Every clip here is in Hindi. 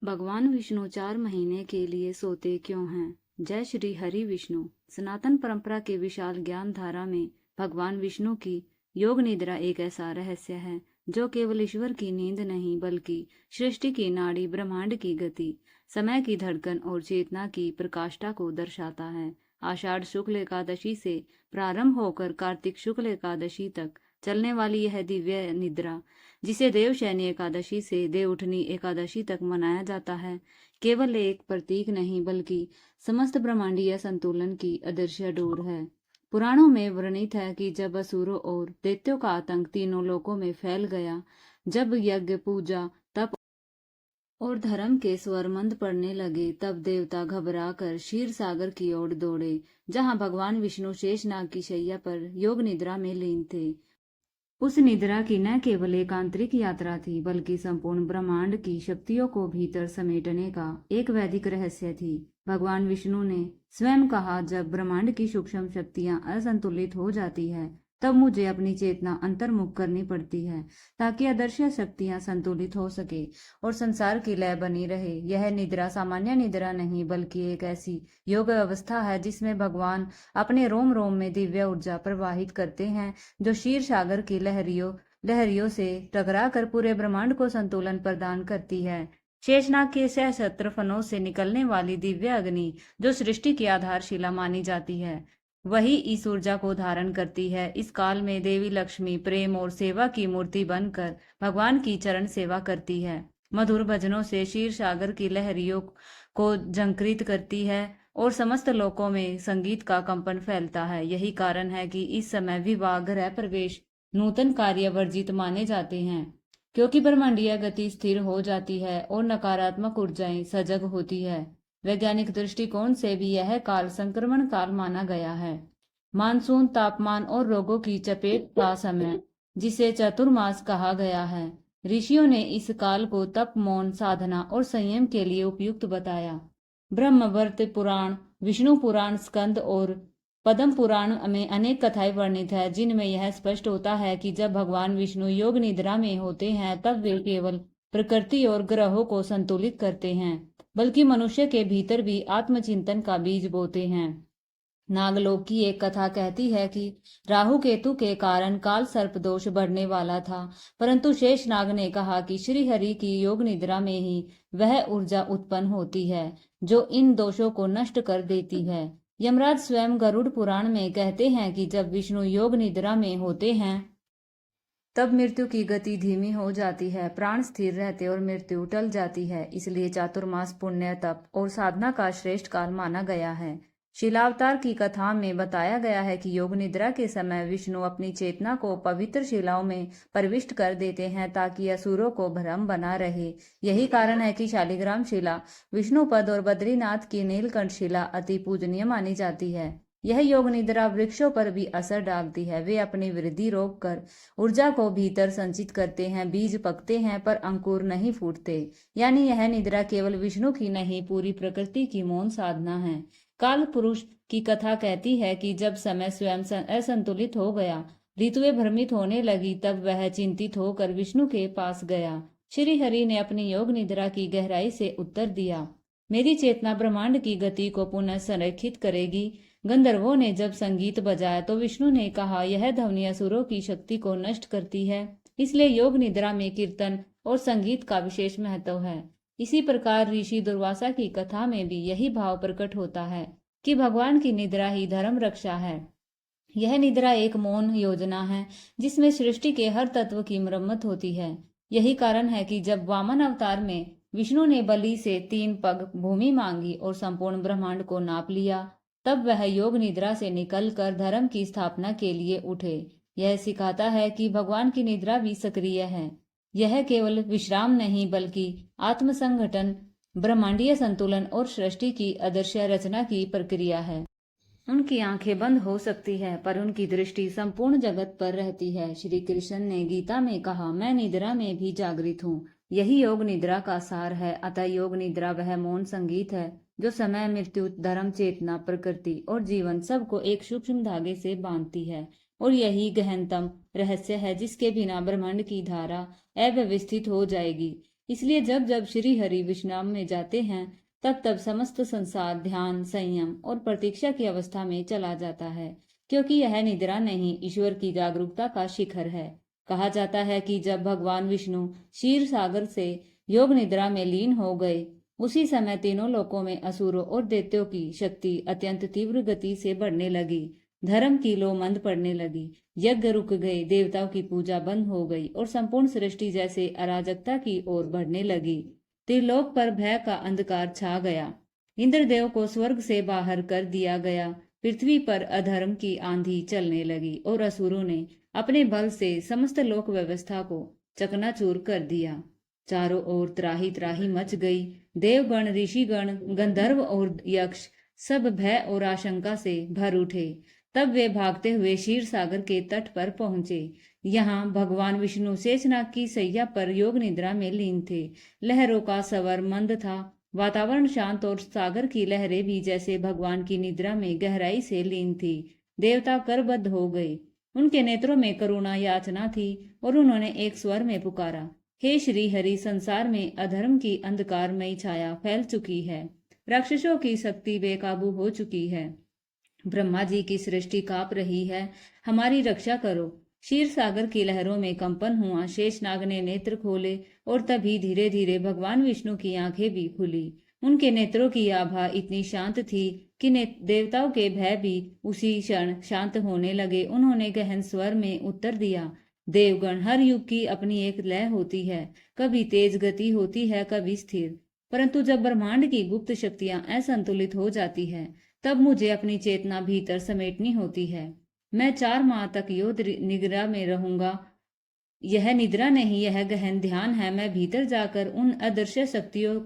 भगवान विष्णु 4 महीने के लिए सोते क्यों हैं? जय श्री हरि विष्णु। सनातन परंपरा के विशाल ज्ञान धारा में भगवान विष्णु की योग निद्रा एक ऐसा रहस्य है जो केवल ईश्वर की नींद नहीं बल्कि सृष्टि की नाड़ी, ब्रह्मांड की गति, समय की धड़कन और चेतना की प्रकाष्ठा को दर्शाता है। आषाढ़ शुक्ल एकादशी से प्रारंभ होकर कार्तिक शुक्ल एकादशी तक चलने वाली यह दिव्य निद्रा, जिसे देवशयनी एकादशी से देवउठनी एकादशी तक मनाया जाता है, केवल एक प्रतीक नहीं बल्कि समस्त ब्रह्मांडीय संतुलन की अदृश्य डोर है। पुराणों में वर्णित है कि जब असुरों और दैत्यों का आतंक तीनों लोकों में फैल गया, जब यज्ञ, पूजा, तप और धर्म के स्वर मंद पड़ने लगे, तब देवता घबरा कर क्षीर सागर की ओर दौड़े, जहां भगवान विष्णु शेषनाग की शैया पर योग निद्रा में लीन थे। उस निद्रा की न केवल एक आंतरिक यात्रा थी बल्कि संपूर्ण ब्रह्मांड की शक्तियों को भीतर समेटने का एक वैदिक रहस्य थी। भगवान विष्णु ने स्वयं कहा, जब ब्रह्मांड की सूक्ष्म शक्तियां असंतुलित हो जाती है तब मुझे अपनी चेतना अंतर्मुख करनी पड़ती है ताकि अदृश्य शक्तियां संतुलित हो सके और संसार की लय बनी रहे। यह निद्रा सामान्य निद्रा नहीं बल्कि एक ऐसी योग अवस्था है जिसमें भगवान अपने रोम रोम में दिव्य ऊर्जा प्रवाहित करते हैं, जो क्षीर सागर की लहरियों से टकरा कर पूरे ब्रह्मांड को संतुलन प्रदान करती है। शेषनाग के सहस्त्र फनों से निकलने वाली दिव्य अग्नि, जो सृष्टि की आधारशिला मानी जाती है, वही इस ऊर्जा को धारण करती है। इस काल में देवी लक्ष्मी प्रेम और सेवा की मूर्ति बनकर भगवान की चरण सेवा करती है, मधुर भजनों से क्षीर सागर की लहरियों को झंकृत करती है और समस्त लोकों में संगीत का कंपन फैलता है। यही कारण है कि इस समय विवाह, गृह प्रवेश, नूतन कार्य वर्जित माने जाते हैं, क्योंकि ब्रह्मांडीय गति स्थिर हो जाती है और नकारात्मक ऊर्जाएं सजग होती है। वैज्ञानिक दृष्टिकोण से भी यह काल संक्रमण काल माना गया है। मानसून, तापमान और रोगों की चपेट का समय, जिसे चतुर्मास कहा गया है, ऋषियों ने इस काल को तप, मौन, साधना और संयम के लिए उपयुक्त बताया। ब्रह्मवर्त पुराण, विष्णु पुराण, स्कंद और पद्म पुराण में अनेक कथाएं वर्णित है, जिनमें यह स्पष्ट होता है कि जब भगवान विष्णु योग निद्रा में होते हैं तब वे केवल प्रकृति और ग्रहों को संतुलित करते हैं बल्कि मनुष्य के भीतर भी आत्मचिंतन का बीज बोते हैं। नागलोक की एक कथा कहती है कि राहु केतु के कारण काल सर्प दोष बढ़ने वाला था, परंतु शेषनाग ने कहा कि श्री हरि की योग निद्रा में ही वह ऊर्जा उत्पन्न होती है जो इन दोषों को नष्ट कर देती है। यमराज स्वयं गरुड़ पुराण में कहते हैं कि जब विष्णु योग निद्रा में होते हैं तब मृत्यु की गति धीमी हो जाती है, प्राण स्थिर रहते और मृत्यु टल जाती है। इसलिए चातुर्मास पुण्य, तप और साधना का श्रेष्ठ काल माना गया है। शिलावतार की कथा में बताया गया है कि योग निद्रा के समय विष्णु अपनी चेतना को पवित्र शिलाओं में प्रविष्ट कर देते हैं ताकि असुरों को भ्रम बना रहे। यही कारण है कि शालिग्राम शिला, विष्णुपद और बद्रीनाथ की नीलकंठ शिला अति पूजनीय मानी जाती है। यह योग निद्रा वृक्षों पर भी असर डालती है। वे अपनी वृद्धि रोककर ऊर्जा को भीतर संचित करते हैं। बीज पकते हैं पर अंकुर नहीं फूटते। यानी यह निद्रा केवल विष्णु की नहीं, पूरी प्रकृति की मौन साधना है। काल पुरुष की कथा कहती है कि जब समय स्वयं असंतुलित हो गया, ऋतुएं भ्रमित होने लगी, तब वह चिंतित होकर विष्णु के पास गया। श्री हरि ने अपनी योग निद्रा की गहराई से उत्तर दिया, मेरी चेतना ब्रह्मांड की गति को पुनः संरेखित करेगी। गंधर्वों ने जब संगीत बजाया तो विष्णु ने कहा, यह ध्वनि असुरों की शक्ति को नष्ट करती है, इसलिए योग निद्रा में कीर्तन और संगीत का विशेष महत्व है। इसी प्रकार ऋषि दुर्वासा की कथा में भी यही भाव प्रकट होता है कि भगवान की निद्रा ही धर्म रक्षा है। यह निद्रा एक मौन योजना है जिसमें सृष्टि के हर तत्व की मरम्मत होती है। यही कारण है कि जब वामन अवतार में विष्णु ने बलि से 3 पग भूमि मांगी और संपूर्ण ब्रह्मांड को नाप लिया, तब वह योग निद्रा से निकलकर धर्म की स्थापना के लिए उठे। यह सिखाता है कि भगवान की निद्रा भी सक्रिय है। यह केवल विश्राम नहीं बल्कि आत्मसंगठन, ब्रह्मांडीय संतुलन और सृष्टि की अदृश्य रचना की प्रक्रिया है। उनकी आंखें बंद हो सकती है पर उनकी दृष्टि संपूर्ण जगत पर रहती है। श्री कृष्ण ने गीता में कहा, मैं निद्रा में भी जागृत हूँ। यही योग निद्रा का सार है। अतः योग निद्रा वह मौन संगीत है जो समय, मृत्यु, धर्म, चेतना, प्रकृति और जीवन सबको एक सूक्ष्म धागे से बांधती है। और यही गहनतम रहस्य है जिसके बिना ब्रह्मांड की धारा अव्यवस्थित हो जाएगी। इसलिए जब जब श्री हरि विश्राम में जाते हैं तब तब समस्त संसार ध्यान, संयम और प्रतीक्षा की अवस्था में चला जाता है, क्योंकि यह निद्रा नहीं, ईश्वर की जागरूकता का शिखर है। कहा जाता है कि जब भगवान विष्णु क्षीर सागर से योग निद्रा में लीन हो गए, उसी समय तीनों लोकों में असुरों और दैत्यों की शक्ति अत्यंत तीव्र गति से बढ़ने लगी। धर्म की लो मंद पड़ने लगी, यज्ञ रुक गए, देवताओं की पूजा बंद हो गई और संपूर्ण सृष्टि जैसे अराजकता की ओर बढ़ने लगी। त्रिलोक पर भय का अंधकार छा गया। इंद्रदेव को स्वर्ग से बाहर कर दिया गया। पृथ्वी पर अधर्म की आंधी चलने लगी और असुरों ने अपने बल से समस्त लोक व्यवस्था को चकनाचूर कर दिया। चारों ओर त्राही त्राही मच गई। देवगण, ऋषिगण, गंधर्व और यक्ष सब भय और आशंका से भर उठे। तब वे भागते हुए क्षीर सागर के तट पर पहुंचे। यहाँ भगवान विष्णु शेषनाग की सैया पर योग निद्रा में लीन थे। लहरों का स्वर मंद था, वातावरण शांत और सागर की लहरें भी जैसे भगवान की निद्रा में गहराई से लीन थी। देवता करबद्ध हो गए, उनके नेत्रों में करुणा याचना थी और उन्होंने एक स्वर में पुकारा, हे श्री हरि, संसार में अधर्म की अंधकारमयी छाया फैल चुकी है, राक्षसों की शक्ति बेकाबू हो चुकी है, ब्रह्मा जी की सृष्टि कांप रही है, हमारी रक्षा करो। क्षीर सागर की लहरों में कंपन हुआ। शेषनाग ने नेत्र खोले और तभी धीरे धीरे भगवान विष्णु की आंखें भी खुली। उनके नेत्रों की आभा इतनी शांत थी कि देवताओं के भय भी उसी क्षण शांत होने लगे। उन्होंने गहन स्वर में उत्तर दिया, देवगण, हर युग की अपनी एक लय होती है, कभी तेज गति होती है, कभी स्थिर, परंतु जब ब्रह्मांड की गुप्त शक्तियां असंतुलित हो जाती है तब मुझे अपनी चेतना भीतर समेटनी होती है। मैं 4 माह तक योग निद्रा में रहूंगा। यह निद्रा नहीं, यह गहन ध्यान है। मैं भीतर जाकर उन अदृश्य शक्तियों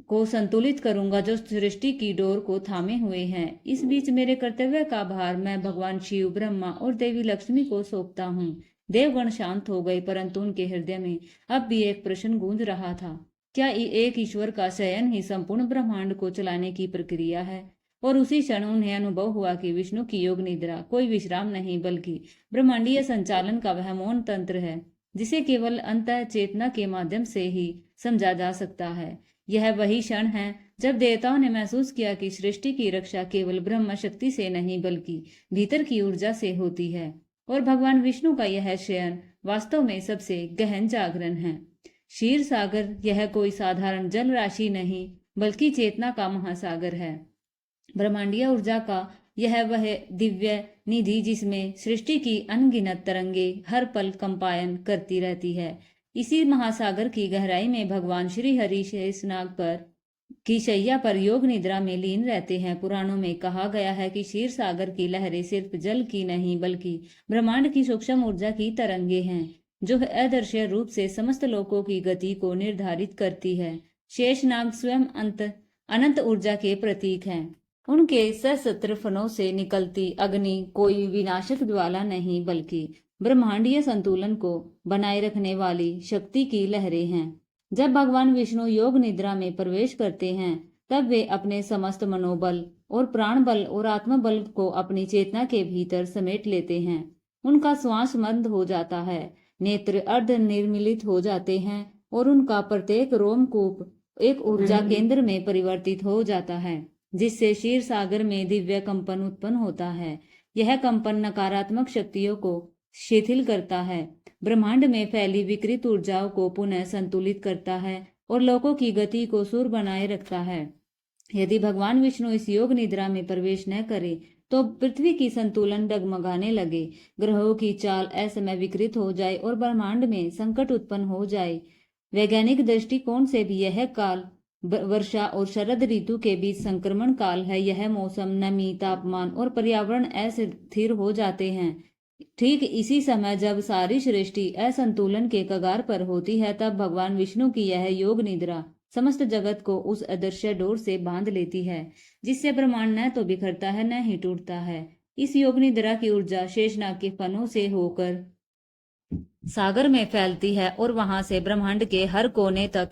को संतुलित करूंगा जो सृष्टि की डोर को थामे हुए हैं। इस बीच मेरे कर्तव्य का भार मैं भगवान शिव, ब्रह्मा और देवी लक्ष्मी को सौंपता हूँ। देवगण शांत हो गए, परंतु उनके हृदय में अब भी एक प्रश्न गूंज रहा था, क्या एक ईश्वर का शयन ही संपूर्ण ब्रह्मांड को चलाने की प्रक्रिया है? और उसी क्षण उन्हें अनुभव हुआ कि विष्णु की योग निद्रा कोई विश्राम नहीं, बल्कि ब्रह्मांडीय संचालन का वह मौन तंत्र है जिसे केवल अंतः चेतना के माध्यम से ही समझा जा सकता है। यह वही क्षण है जब देवताओं ने महसूस किया कि सृष्टि की रक्षा केवल ब्रह्म शक्ति से नहीं, बल्कि भीतर की ऊर्जा से होती है। और भगवान विष्णु का यह शयन वास्तव में सबसे गहन जागरण है। क्षीर सागर यह कोई साधारण जल राशि नहीं, बल्कि चेतना का महासागर है। ब्रह्मांडीय ऊर्जा का यह वह दिव्य निधि जिसमें सृष्टि की अनगिनत तरंगे हर पल कंपायन करती रहती है। इसी महासागर की गहराई में भगवान श्री हरि शेषनाग पर की शैया पर योग निद्रा में लीन रहते हैं। पुराणों में कहा गया है कि क्षीर सागर की लहरें सिर्फ जल की नहीं, बल्कि ब्रह्मांड की सूक्ष्म ऊर्जा की तरंगे हैं, जो अदृश्य रूप से समस्त लोकों की गति को निर्धारित करती है। शेषनाग स्वयं अनंत ऊर्जा के प्रतीक हैं। उनके सशस्त्र फनों से निकलती अग्नि कोई विनाशक ज्वाला नहीं, बल्कि ब्रह्मांडीय संतुलन को बनाए रखने वाली शक्ति की लहरें हैं। जब भगवान विष्णु योग निद्रा में प्रवेश करते हैं तब वे अपने समस्त मनोबल और प्राण बल और आत्मबल को अपनी चेतना के भीतर समेट लेते हैं। उनका श्वास मंद हो जाता है, नेत्र अर्ध निर्मिलित हो जाते हैं और उनका प्रत्येक रोमकूप एक ऊर्जा केंद्र में परिवर्तित हो जाता है, जिससे क्षीर सागर में दिव्य कंपन उत्पन्न होता है। यह कंपन नकारात्मक शक्तियों को शिथिल करता है, ब्रह्मांड में फैली विकृत ऊर्जाओं को पुनः संतुलित करता है और लोकों की गति को सुर बनाए रखता है। यदि भगवान विष्णु इस योग निद्रा में प्रवेश न करे तो पृथ्वी की संतुलन डगमगाने लगे, ग्रहों की चाल असमय विकृत हो जाए और ब्रह्मांड में संकट उत्पन्न हो जाए। वैज्ञानिक दृष्टिकोण से भी यह काल वर्षा और शरद ऋतु के बीच संक्रमण काल है। यह मौसम, नमी, तापमान और पर्यावरण अस्थिर हो जाते हैं। ठीक इसी समय जब सारी सृष्टि असंतुलन के कगार पर होती है, तब भगवान विष्णु की यह योग निद्रा समस्त जगत को उस अदृश्य डोर से बांध लेती है, जिससे ब्रह्मांड न तो बिखरता है न ही टूटता है। इस योग निद्रा की ऊर्जा शेषनाग के फनों से होकर सागर में फैलती है और वहां से ब्रह्मांड के हर कोने तक।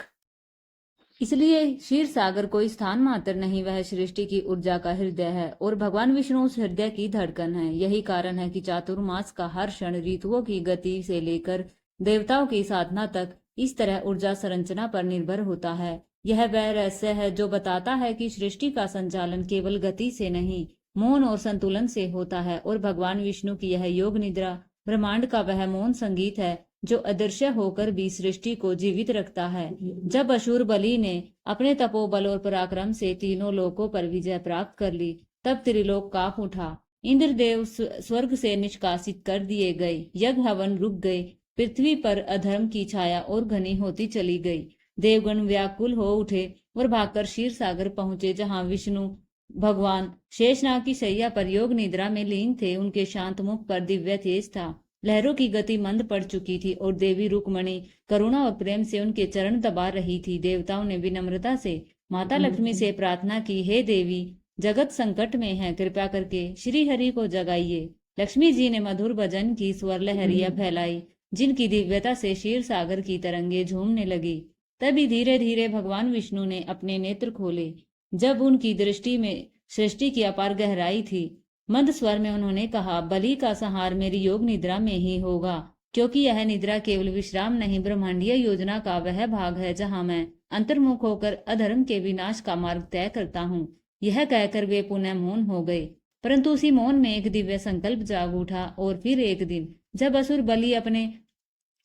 इसलिए क्षीर सागर कोई स्थान मात्र नहीं, वह सृष्टि की ऊर्जा का हृदय है और भगवान विष्णु उस हृदय की धड़कन है। यही कारण है कि चातुर्मास का हर क्षण ऋतुओं की गति से लेकर देवताओं की साधना तक इस तरह ऊर्जा संरचना पर निर्भर होता है। यह वह रहस्य है जो बताता है कि सृष्टि का संचालन केवल गति से नहीं, मौन और संतुलन से होता है, और भगवान विष्णु की यह योग निद्रा ब्रह्मांड का वह मौन संगीत है जो अदृश्य होकर भी सृष्टि को जीवित रखता है। जब असुर बलि ने अपने तपोबल और पराक्रम से तीनों लोकों पर विजय प्राप्त कर ली, तब त्रिलोक कांप उठा। इंद्रदेव स्वर्ग से निष्कासित कर दिए गए, यज्ञ हवन रुक गए, पृथ्वी पर अधर्म की छाया और घनी होती चली गई। देवगण व्याकुल हो उठे और भागकर क्षीर सागर पहुंचे, जहां विष्णु भगवान शेषनाग की शैया पर योग निद्रा में लीन थे। उनके शांत मुख पर दिव्य तेज था, लहरों की गति मंद पड़ चुकी थी और देवी रुक्मणी करुणा और प्रेम से उनके चरण दबा रही थी। देवताओं ने विनम्रता से माता लक्ष्मी से प्रार्थना की, हे देवी, जगत संकट में है, कृपा करके श्री हरि को जगाइए। लक्ष्मी जी ने मधुर भजन की स्वर लहरियां फैलाई, जिनकी दिव्यता से क्षीर सागर की तरंगे झूमने लगी। तभी धीरे धीरे भगवान विष्णु ने अपने नेत्र खोले। जब उनकी दृष्टि में सृष्टि की अपार गहराई थी, मंद स्वर में उन्होंने कहा, बलि का संहार मेरी योग निद्रा में ही होगा, क्योंकि यह निद्रा केवल विश्राम नहीं, ब्रह्मांडीय योजना का वह भाग है जहां मैं अंतर्मुख होकर अधर्म के विनाश का मार्ग तय करता हूँ। यह कहकर वे पुनः मौन हो गए। परंतु उसी मौन में एक दिव्य संकल्प जाग उठा। और फिर एक दिन जब असुर बलि अपने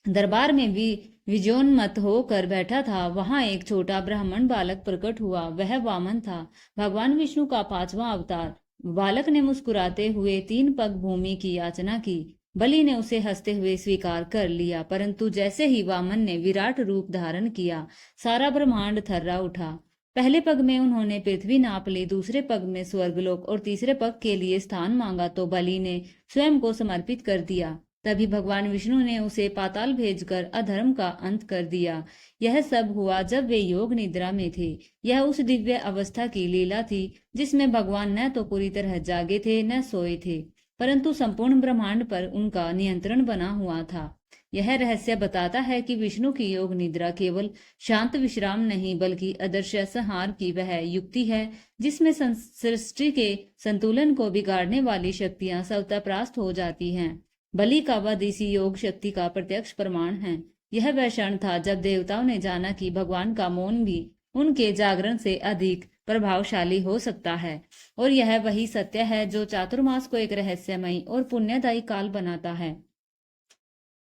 दरबार में विजयोन्मत्त होकर बैठा था, वहां एक छोटा ब्राह्मण बालक प्रकट हुआ। वह वामन था, भगवान विष्णु का 5वां अवतार। बालक ने मुस्कुराते हुए 3 पग भूमि की याचना की। बलि ने उसे हंसते हुए स्वीकार कर लिया, परंतु जैसे ही वामन ने विराट रूप धारण किया, सारा ब्रह्मांड थर्रा उठा। पहले पग में उन्होंने पृथ्वी नाप ली, दूसरे पग में स्वर्गलोक और तीसरे पग के लिए स्थान मांगा तो बलि ने स्वयं को समर्पित कर दिया। तभी भगवान विष्णु ने उसे पाताल भेजकर अधर्म का अंत कर दिया। यह सब हुआ जब वे योग निद्रा में थे। यह उस दिव्य अवस्था की लीला थी जिसमें भगवान न तो पूरी तरह जागे थे न सोए थे, परंतु संपूर्ण ब्रह्मांड पर उनका नियंत्रण बना हुआ था। यह रहस्य बताता है कि विष्णु की योग निद्रा केवल शांत विश्राम नहीं, बल्कि अदृश्य संहार की वह युक्ति है जिसमें सृष्टि के संतुलन को बिगाड़ने वाली शक्तियां स्वतः परास्त हो जाती हैं। बलि का वध इसी योग शक्ति का प्रत्यक्ष प्रमाण है। यह वह क्षण था जब देवताओं ने जाना कि भगवान का मौन भी उनके जागरण से अधिक प्रभावशाली हो सकता है। और यह वही सत्य है जो चातुर्मास को एक रहस्यमयी और पुण्यदायी काल बनाता है।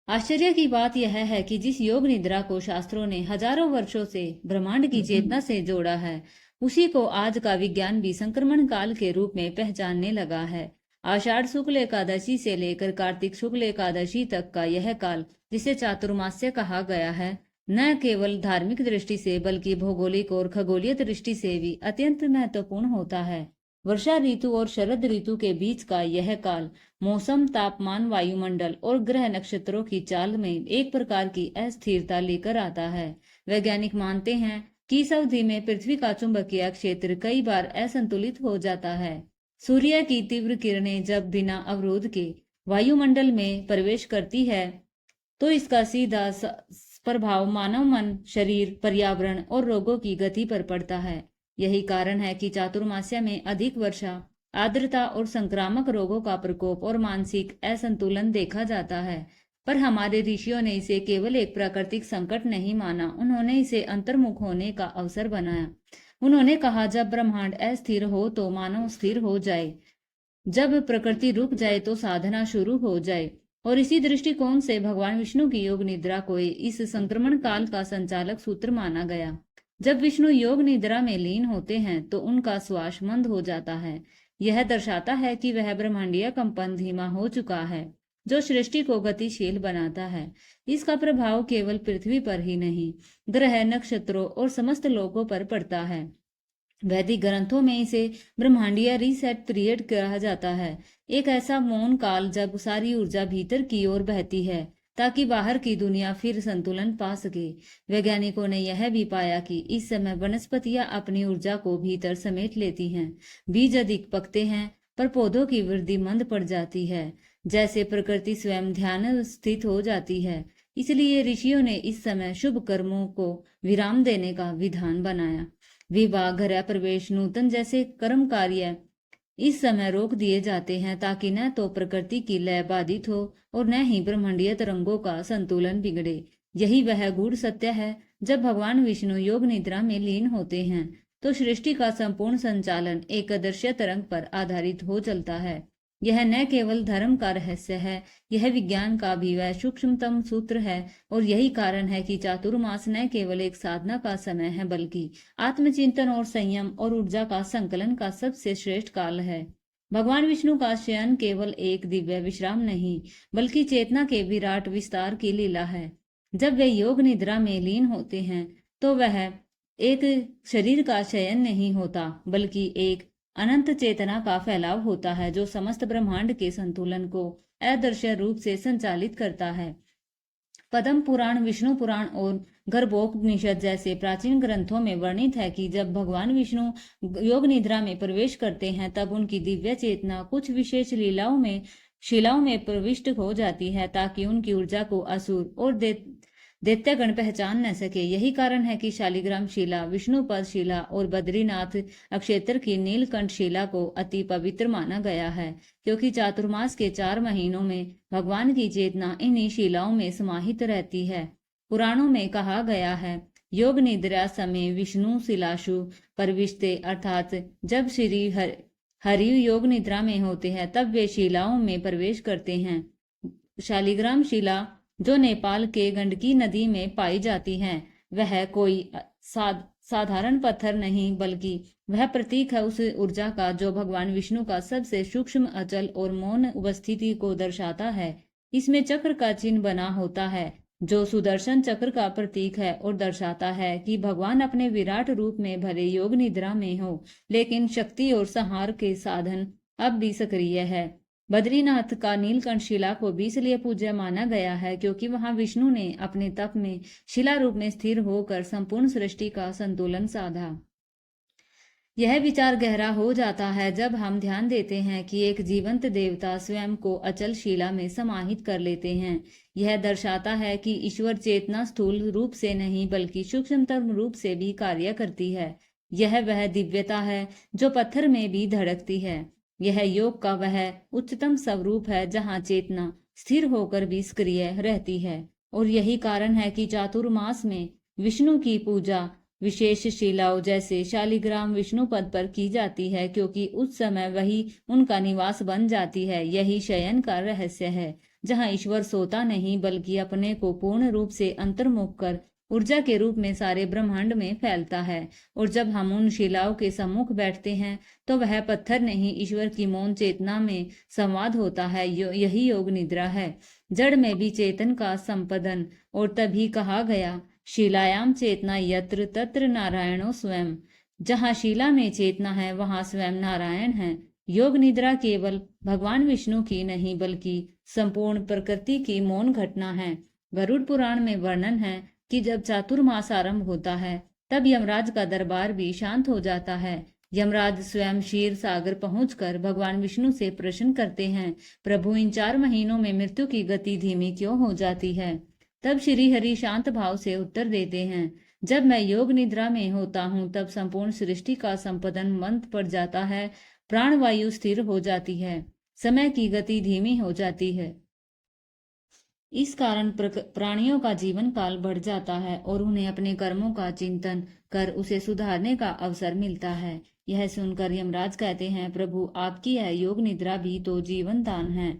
आश्चर्य की बात यह है कि जिस योग निद्रा को शास्त्रों ने हजारों वर्षों से ब्रह्मांड की चेतना से जोड़ा है, उसी को आज का विज्ञान भी संक्रमण काल के रूप में पहचानने लगा है। आषाढ़ शुक्ल एकादशी से लेकर कार्तिक शुक्ल एकादशी तक का यह काल, जिसे चातुर्मास्य कहा गया है, न केवल धार्मिक दृष्टि से बल्कि भौगोलिक और खगोलीय दृष्टि से भी अत्यंत महत्वपूर्ण होता है। वर्षा ऋतु और शरद ऋतु के बीच का यह काल मौसम, तापमान, वायुमंडल और ग्रह नक्षत्रों की चाल में एक प्रकार की अस्थिरता लेकर आता है। वैज्ञानिक मानते हैं कि इस अवधि में पृथ्वी का चुंबकीय क्षेत्र कई बार असंतुलित हो जाता है। सूर्य की तीव्र किरणें जब बिना अवरोध के वायुमंडल में प्रवेश करती है, तो इसका सीधा प्रभाव मानव मन, शरीर, पर्यावरण और रोगों की गति पर पड़ता है। यही कारण है कि चातुर्मास्य में अधिक वर्षा, आर्द्रता और संक्रामक रोगों का प्रकोप और मानसिक असंतुलन देखा जाता है। पर हमारे ऋषियों ने इसे केवल एक प्राकृतिक संकट नहीं माना, उन्होंने इसे अंतर्मुख होने का अवसर बनाया। उन्होंने कहा, जब ब्रह्मांड अस्थिर हो तो मानव स्थिर हो जाए, जब प्रकृति रुक जाए तो साधना शुरू हो जाए। और इसी दृष्टिकोण से भगवान विष्णु की योग निद्रा को इस संक्रमण काल का संचालक सूत्र माना गया। जब विष्णु योग निद्रा में लीन होते हैं तो उनका श्वास मंद हो जाता है। यह दर्शाता है कि वह ब्रह्मांडीय कंपन धीमा हो चुका है, जो सृष्टि को गतिशील बनाता है। इसका प्रभाव केवल पृथ्वी पर ही नहीं, ग्रह, नक्षत्रों और समस्त लोकों पर पड़ता है। वैदिक ग्रंथों में इसे ब्रह्मांडीय रीसेट पीरियड कहा जाता है, एक ऐसा मौन काल जब सारी ऊर्जा भीतर की ओर बहती है ताकि बाहर की दुनिया फिर संतुलन पा सके। वैज्ञानिकों ने यह भी पाया कि इस समय वनस्पतियां अपनी ऊर्जा को भीतर समेट लेती हैं। बीज अधिक पकते हैं पर पौधों की वृद्धि मंद पड़ जाती है, जैसे प्रकृति स्वयं ध्यान स्थित हो जाती है। इसलिए ऋषियों ने इस समय शुभ कर्मों को विराम देने का विधान बनाया। विवाह, गृह प्रवेश, नूतन जैसे कर्म कार्य इस समय रोक दिए जाते हैं ताकि न तो प्रकृति की लय बाधित हो और न ही ब्रह्मांडीय तरंगों का संतुलन बिगड़े। यही वह गूढ़ सत्य है। जब भगवान विष्णु योग निद्रा में लीन होते हैं तो सृष्टि का संपूर्ण संचालन एक अदृश्य तरंग पर आधारित हो चलता है। यह न केवल धर्म का रहस्य है, यह विज्ञान का भी वह सूक्ष्मतम सूत्र है। और यही कारण है कि चातुर्मास न केवल एक साधना का समय है बल्कि आत्मचिंतन और संयम और ऊर्जा का संकलन का सबसे श्रेष्ठ काल है। भगवान विष्णु का शयन केवल एक दिव्य विश्राम नहीं बल्कि चेतना के विराट विस्तार की लीला है। जब वे योग निद्रा में लीन होते हैं तो वह एक शरीर का शयन नहीं होता बल्कि एक अनंत चेतना का फैलाव होता है जो समस्त ब्रह्मांड के संतुलन को अदृश्य रूप से संचालित करता है। पद्म पुराण, विष्णु पुराण और गर्भोपनिषद जैसे प्राचीन ग्रंथों में वर्णित है कि जब भगवान विष्णु योग निद्रा में प्रवेश करते हैं तब उनकी दिव्य चेतना कुछ विशेष शिलाओं में प्रविष्ट हो जाती है ताकि उनकी ऊर्जा को असुर और दैत्यगण पहचान न सके। यही कारण है कि शालिग्राम शिला, विष्णुपद शिला और बद्रीनाथ अक्षेत्र की नीलकंठ शिला को अति पवित्र माना गया है, क्योंकि चातुर्मास के 4 महीनों में भगवान की चेतना इन्हीं शिलाओं में समाहित रहती है। पुराणों में कहा गया है, योग निद्रा समय विष्णु शिलाशु परविष्टे, अर्थात जब श्री हरि योग निद्रा में होते हैं तब वे शिलाओं में प्रवेश करते हैं। शालिग्राम शिला जो नेपाल के गंडकी नदी में पाई जाती हैं वह कोई साधारण पत्थर नहीं बल्कि वह प्रतीक है उस ऊर्जा का जो भगवान विष्णु का सबसे सूक्ष्म, अचल और मौन उपस्थिति को दर्शाता है। इसमें चक्र का चिन्ह बना होता है जो सुदर्शन चक्र का प्रतीक है और दर्शाता है कि भगवान अपने विराट रूप में भले योग निद्रा में हो लेकिन शक्ति और संहार के साधन अब भी सक्रिय है। बद्रीनाथ का नीलकंठ शिला को भी इसलिए पूज्य माना गया है क्योंकि वहां विष्णु ने अपने तप में शिला रूप में स्थिर होकर संपूर्ण सृष्टि का संतुलन साधा। यह विचार गहरा हो जाता है जब हम ध्यान देते हैं कि एक जीवंत देवता स्वयं को अचल शिला में समाहित कर लेते हैं। यह दर्शाता है कि ईश्वर चेतना स्थूल रूप से नहीं बल्कि सूक्ष्मतम रूप से भी कार्य करती है। यह वह दिव्यता है जो पत्थर में भी धड़कती है। यह योग का वह उच्चतम स्वरूप है जहाँ चेतना स्थिर होकर भी सक्रिय रहती है। और यही कारण है कि चातुर्मास में विष्णु की पूजा विशेष शिलाओं जैसे शालिग्राम विष्णु पद पर की जाती है क्योंकि उस समय वही उनका निवास बन जाती है। यही शयन का रहस्य है जहाँ ईश्वर सोता नहीं बल्कि अपने को पूर्ण रूप से अंतर्मुख कर ऊर्जा के रूप में सारे ब्रह्मांड में फैलता है। और जब हम उन शिलाओं के सम्मुख बैठते हैं तो वह पत्थर नहीं ईश्वर की मौन चेतना में संवाद होता है। यही योग निद्रा है, जड़ में भी चेतन का संपदन। और तभी कहा गया, शिलायाम चेतना यत्र तत्र नारायणो स्वयं। जहाँ शिला में चेतना है वहाँ स्वयं नारायण है। योग निद्रा केवल भगवान विष्णु की नहीं बल्कि संपूर्ण प्रकृति की मौन घटना है। गरुड़ पुराण में वर्णन है कि जब चातुर्मास आरंभ होता है तब यमराज का दरबार भी शांत हो जाता है। यमराज स्वयं क्षीर सागर पहुंचकर भगवान विष्णु से प्रश्न करते हैं, प्रभु इन 4 महीनों में मृत्यु की गति धीमी क्यों हो जाती है? तब श्री हरि शांत भाव से उत्तर देते हैं, जब मैं योग निद्रा में होता हूँ तब संपूर्ण सृष्टि का संपदन मंद पड़ जाता है, प्राणवायु स्थिर हो जाती है, समय की गति धीमी हो जाती है। इस कारण प्राणियों का जीवन काल बढ़ जाता है और उन्हें अपने कर्मों का चिंतन कर उसे सुधारने का अवसर मिलता है। यह सुनकर यमराज कहते हैं, प्रभु आपकी यह योग निद्रा भी तो जीवन दान है।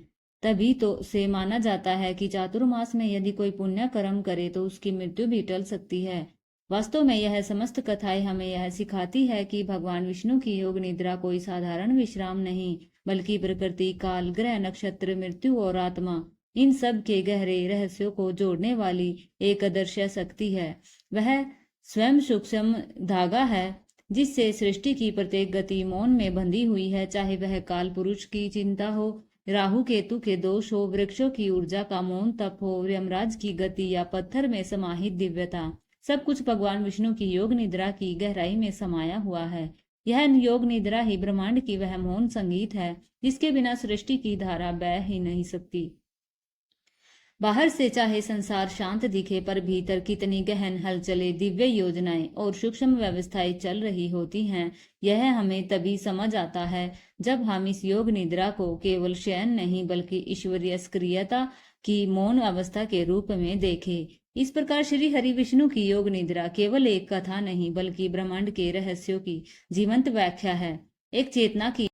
तभी तो से माना जाता है कि चातुर्मास में यदि कोई पुण्य कर्म करे तो उसकी मृत्यु भी टल सकती है। वास्तव में यह समस्त कथाएं हमें यह सिखाती है कि भगवान विष्णु की योग निद्रा कोई साधारण विश्राम नहीं बल्कि प्रकृति, काल, ग्रह, नक्षत्र, मृत्यु और आत्मा, इन सब के गहरे रहस्यों को जोड़ने वाली एक अदृश्य शक्ति है। वह स्वयं सूक्ष्म धागा है जिससे सृष्टि की प्रत्येक गति मौन में बंधी हुई है, चाहे वह काल पुरुष की चिंता हो, राहु केतु के दोष हो, वृक्षों की ऊर्जा का मौन तप हो, यमराज की गति या पत्थर में समाहित दिव्यता। सब कुछ भगवान विष्णु की योग निद्रा की गहराई में समाया हुआ है। यह योग निद्रा ही ब्रह्मांड की वह मौन संगीत है जिसके बिना सृष्टि की धारा बह ही नहीं सकती। बाहर से चाहे संसार शांत दिखे पर भीतर कितनी गहन हलचलें, दिव्य योजनाएं और सूक्ष्म व्यवस्थाएं चल रही होती हैं, यह हमें तभी समझ आता है जब हम इस योग निद्रा को केवल शयन नहीं बल्कि ईश्वरीय सक्रियता की मौन अवस्था के रूप में देखें। इस प्रकार श्री हरि विष्णु की योग निद्रा केवल एक कथा नहीं बल्कि ब्रह्मांड के रहस्यों की जीवंत व्याख्या है, एक चेतना की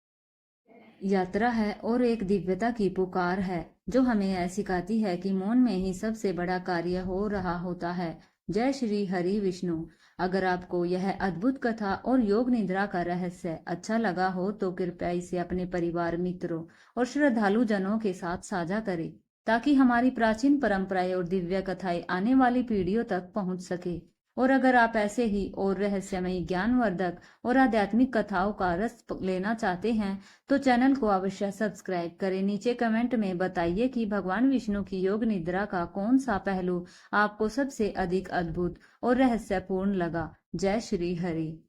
यात्रा है और एक दिव्यता की पुकार है जो हमें यह सिखाती है कि मौन में ही सबसे बड़ा कार्य हो रहा होता है। जय श्री हरि विष्णु। अगर आपको यह अद्भुत कथा और योग निद्रा का रहस्य अच्छा लगा हो तो कृपया इसे अपने परिवार, मित्रों और श्रद्धालु जनों के साथ साझा करें ताकि हमारी प्राचीन परंपराएं और दिव्य कथाएं आने वाली पीढ़ियों तक पहुंच सके। और अगर आप ऐसे ही और रहस्यमयी, ज्ञानवर्धक और आध्यात्मिक कथाओं का रस लेना चाहते हैं तो चैनल को अवश्य सब्सक्राइब करें। नीचे कमेंट में बताइए कि भगवान विष्णु की योग निद्रा का कौन सा पहलू आपको सबसे अधिक अद्भुत और रहस्यपूर्ण लगा। जय श्री हरि।